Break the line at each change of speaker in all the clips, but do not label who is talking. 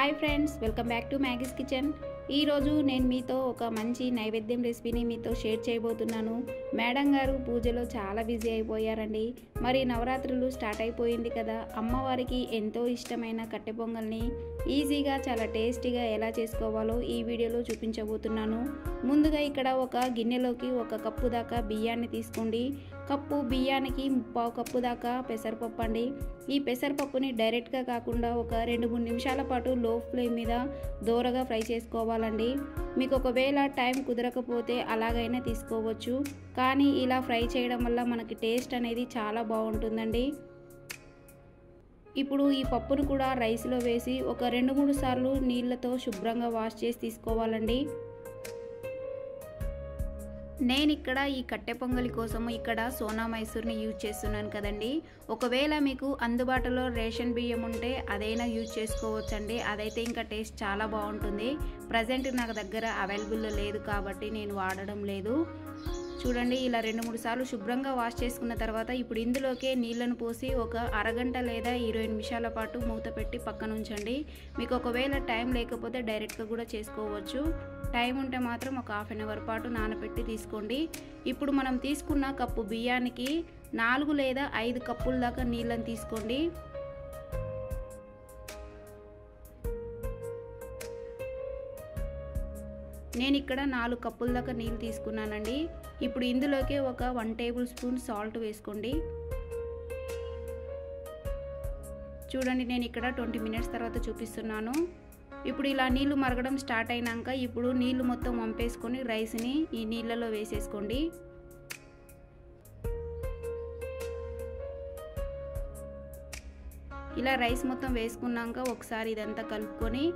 Hi friends, welcome back to Maggie's kitchen. ఈరోజు నేను మీతో ఒక మంచి నైవేద్యం రెసిపీని మీతో షేర్ చేయబోతున్నాను. మేడం గారు పూజలో చాలా బిజీ అయిపోయారండి. మరి నవరాత్రులు స్టార్ట్ అయిపోయింది కదా, అమ్మవారికి ఎంతో ఇష్టమైన కట్టె పొంగల్ని ఈజీగా చాలా టేస్టీగా ఎలా చేసుకోవాలో ఈ వీడియోలో చూపించబోతున్నాను. ముందుగా ఇక్కడ ఒక గిన్నెలోకి 1 కప్పు దాకా బియ్యాన్ని తీసుకోండి. కప్పు బియ్యానికి 1/4 కప్పు దాకా పెసరపప్పు అండి. ఈ పెసరపప్పుని డైరెక్ట్గా కాకుండా ఒక 2-3 నిమిషాల పాటు లో ఫ్లేమ్ మీద దోరగా ఫ్రై చేసుకోవాలండి. మీకు ఒకవేళ టైం కుదరకపోతే అలాగైనా తీసుకోవచ్చు, కానీ ఇలా ఫ్రై చేయడం వల్ల మనకి టేస్ట్ అనేది చాలా బాగుంటుందండి. ఇప్పుడు ఈ పప్పును కూడా రైస్లో వేసి ఒక 2-3 సార్లు నీళ్ళతో శుభ్రంగా వాష్ చేసి తీసుకోవాలండి. నేను ఇక్కడ ఈ కట్టె పొంగలి కోసం ఇక్కడ సోనా మైసూర్ని యూజ్ చేస్తున్నాను కదండి. ఒకవేళ మీకు అందుబాటులో రేషన్ బియ్యం ఉంటే అదైనా యూజ్ చేసుకోవచ్చండి. అదైతే ఇంకా టేస్ట్ చాలా బాగుంటుంది. ప్రజెంట్ నాకు దగ్గర అవైలబుల్లో లేదు కాబట్టి నేను వాడడం లేదు. చూడండి, ఇలా 2-3 సార్లు శుభ్రంగా వాష్ చేసుకున్న తర్వాత ఇప్పుడు ఇందులోకే నీళ్లను పోసి ఒక అరగంట లేదా 20 నిమిషాల పాటు మూత పెట్టి పక్కన ఉంచండి. మీకు ఒకవేళ టైం లేకపోతే డైరెక్ట్గా కూడా చేసుకోవచ్చు. టైం ఉంటే మాత్రం ఒక ½ అన్ అవర్ పాటు నానబెట్టి తీసుకోండి. ఇప్పుడు మనం తీసుకున్న కప్పు బియ్యానికి 4 లేదా 5 కప్పుల దాకా నీళ్ళని తీసుకోండి. నేను ఇక్కడ 4 కప్పుల దాకా నీళ్ళు తీసుకున్నానండి. ఇప్పుడు ఇందులోకి ఒక 1 టేబుల్ స్పూన్ సాల్ట్ వేసుకోండి. చూడండి, నేను ఇక్కడ 20 మినిట్స్ తర్వాత చూపిస్తున్నాను. ఇప్పుడు ఇలా నీళ్లు మరగడం స్టార్ట్ అయినాక ఇప్పుడు నీళ్లు మొత్తం వంపేసుకొని రైస్ని ఈ నీళ్ళలో వేసేసుకోండి. ఇలా రైస్ మొత్తం వేసుకున్నాక ఒకసారి ఇదంతా కలుపుకొని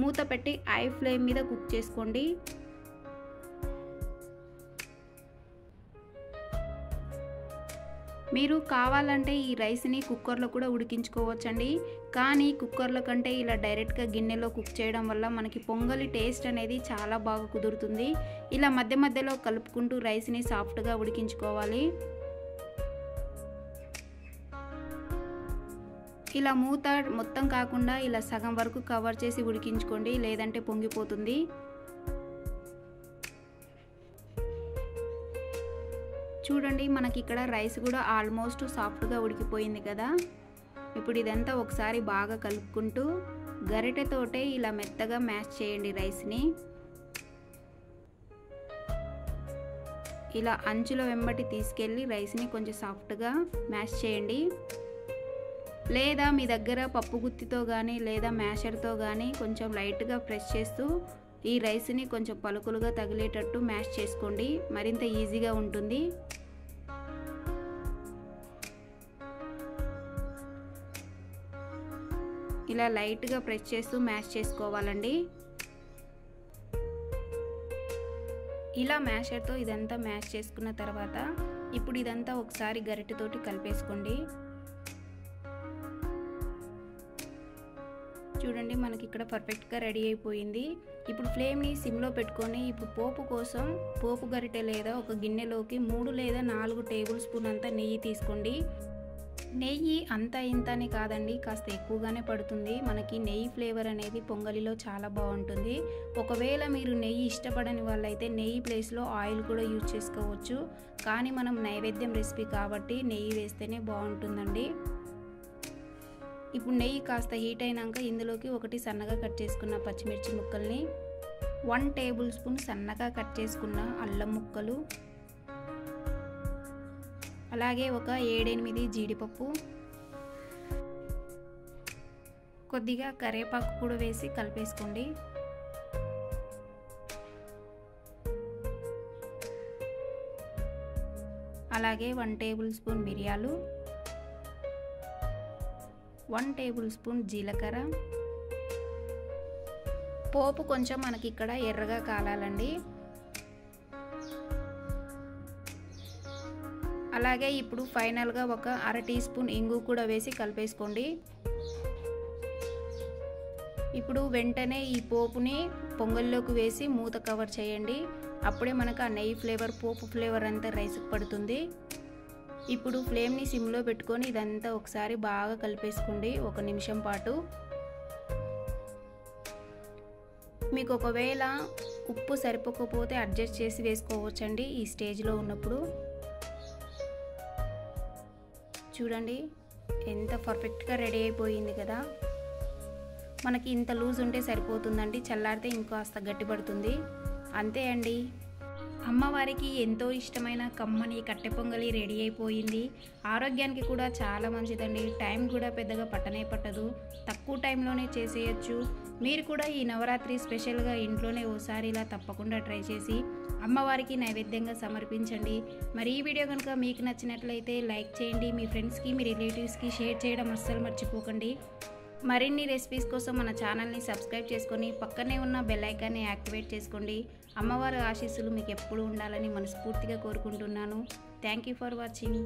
మూత పెట్టి హై ఫ్లేమ్ మీద కుక్ చేసుకోండి. మీరు కావాలంటే ఈ రైస్ని కుక్కర్లో కూడా ఉడికించుకోవచ్చండి, కానీ కుక్కర్లో కంటే ఇలా డైరెక్ట్గా గిన్నెలో కుక్ చేయడం వల్ల మనకి పొంగలి టేస్ట్ అనేది చాలా బాగా కుదురుతుంది. ఇలా మధ్య మధ్యలో కలుపుకుంటూ రైస్ని సాఫ్ట్గా ఉడికించుకోవాలి. ఇలా మూత మొత్తం కాకుండా ఇలా సగం వరకు కవర్ చేసి ఉడికించుకోండి, లేదంటే పొంగిపోతుంది. చూడండి, మనకి ఇక్కడ రైస్ కూడా ఆల్మోస్ట్ సాఫ్ట్గా ఉడికిపోయింది కదా. ఇప్పుడు ఇదంతా ఒకసారి బాగా కలుపుకుంటూ గరిటెతోటే ఇలా మెత్తగా మ్యాష్ చేయండి రైస్ని. ఇలా అంచుల వెంబటి తీసుకెళ్ళి రైస్ని కొంచెం సాఫ్ట్గా మ్యాష్ చేయండి. లేదా మీ దగ్గర పప్పు గుత్తితో కానీ లేదా మ్యాషర్తో కానీ కొంచెం లైట్గా ప్రెస్ చేస్తూ ఈ రైస్ని కొంచెం పలుకులుగా తగిలేటట్టు మ్యాష్ చేసుకోండి, మరింత ఈజీగా ఉంటుంది. ఇలా లైట్గా ప్రెస్ చేస్తూ మ్యాష్ చేసుకోవాలండి. ఇలా మ్యాషర్తో ఇదంతా మ్యాష్ చేసుకున్న తర్వాత ఇప్పుడు ఇదంతా ఒకసారి గరిటెతోటి కలిపేసుకోండి. చూడండి, మనకి ఇక్కడ పర్ఫెక్ట్గా రెడీ అయిపోయింది. ఇప్పుడు ఫ్లేమ్ని సిమ్లో పెట్టుకొని ఇప్పుడు పోపు కోసం పోపు గరిటె లేదా ఒక గిన్నెలోకి 3 లేదా 4 టేబుల్ స్పూన్ అంతా నెయ్యి తీసుకోండి. నెయ్యి అంత ఇంత అని కాదండి, కాస్త ఎక్కువగానే పడుతుంది. మనకి నెయ్యి ఫ్లేవర్ అనేది పొంగలిలో చాలా బాగుంటుంది. ఒకవేళ మీరు నెయ్యి ఇష్టపడని వాళ్ళైతే నెయ్యి ప్లేస్లో ఆయిల్ కూడా యూజ్ చేసుకోవచ్చు, కానీ మనం నైవేద్యం రెసిపీ కాబట్టి నెయ్యి వేస్తేనే బాగుంటుందండి. ఇప్పుడు నెయ్యి కాస్త హీట్ అయినాక ఇందులోకి 1 సన్నగా కట్ చేసుకున్న పచ్చిమిర్చి ముక్కల్ని, 1 టేబుల్ స్పూన్ సన్నగా కట్ చేసుకున్న అల్లం ముక్కలు, అలాగే ఒక 7-8 జీడిపప్పు, కొద్దిగా కరివేపాకు కూడా వేసి కలిపేసుకోండి. అలాగే 1 టేబుల్ స్పూన్ మిరియాలు, 1 టేబుల్ స్పూన్ జీలకర్ర. పోపు కొంచెం మనకి ఇక్కడ ఎర్రగా కాలాలండి. అలాగే ఇప్పుడు ఫైనల్గా ఒక ½ టీ స్పూన్ ఇంగు కూడా వేసి కలిపేసుకోండి. ఇప్పుడు వెంటనే ఈ పోపుని పొంగల్లోకి వేసి మూత కవర్ చేయండి. అప్పుడే మనకు ఆ నెయ్యి ఫ్లేవర్, పోపు ఫ్లేవర్ అంతా రైస్కి పడుతుంది. ఇప్పుడు ఫ్లేమ్ని సిమ్లో పెట్టుకొని ఇదంతా ఒకసారి బాగా కలిపేసుకోండి 1 నిమిషం పాటు. మీకు ఒకవేళ ఉప్పు సరిపోకపోతే అడ్జస్ట్ చేసి వేసుకోవచ్చండి ఈ స్టేజ్లో ఉన్నప్పుడు. చూడండి ఎంత పర్ఫెక్ట్గా రెడీ అయిపోయింది కదా. మనకి ఇంత లూజ్ ఉంటే సరిపోతుందండి, చల్లారితే ఇంకాస్త గట్టిపడుతుంది. అంతే అండి, అమ్మవారికి ఎంతో ఇష్టమైన కమ్మని కట్టె పొంగలి రెడీ అయిపోయింది. ఆరోగ్యానికి కూడా చాలా మంచిదండి, టైం కూడా పెద్దగా పట్టనే పట్టదు, తక్కువ టైంలోనే చేసేయచ్చు. మీరు కూడా ఈ నవరాత్రి స్పెషల్గా ఇంట్లోనే ఓసారి ఇలా తప్పకుండా ట్రై చేసి అమ్మవారికి నైవేద్యంగా సమర్పించండి. మరి ఈ వీడియో కనుక మీకు నచ్చినట్లయితే లైక్ చేయండి, మీ ఫ్రెండ్స్కి మీ రిలేటివ్స్కి షేర్ చేయడం అస్సలు మర్చిపోకండి. మరిన్ని రెసిపీస్ కోసం మన ఛానల్ని సబ్స్క్రైబ్ చేసుకొని పక్కనే ఉన్న బెల్ ఐకాన్ని యాక్టివేట్ చేసుకోండి. అమ్మవారి ఆశీస్సులు మీకు ఎప్పుడూ ఉండాలని మనస్ఫూర్తిగా కోరుకుంటున్నాను. Thank you for watching.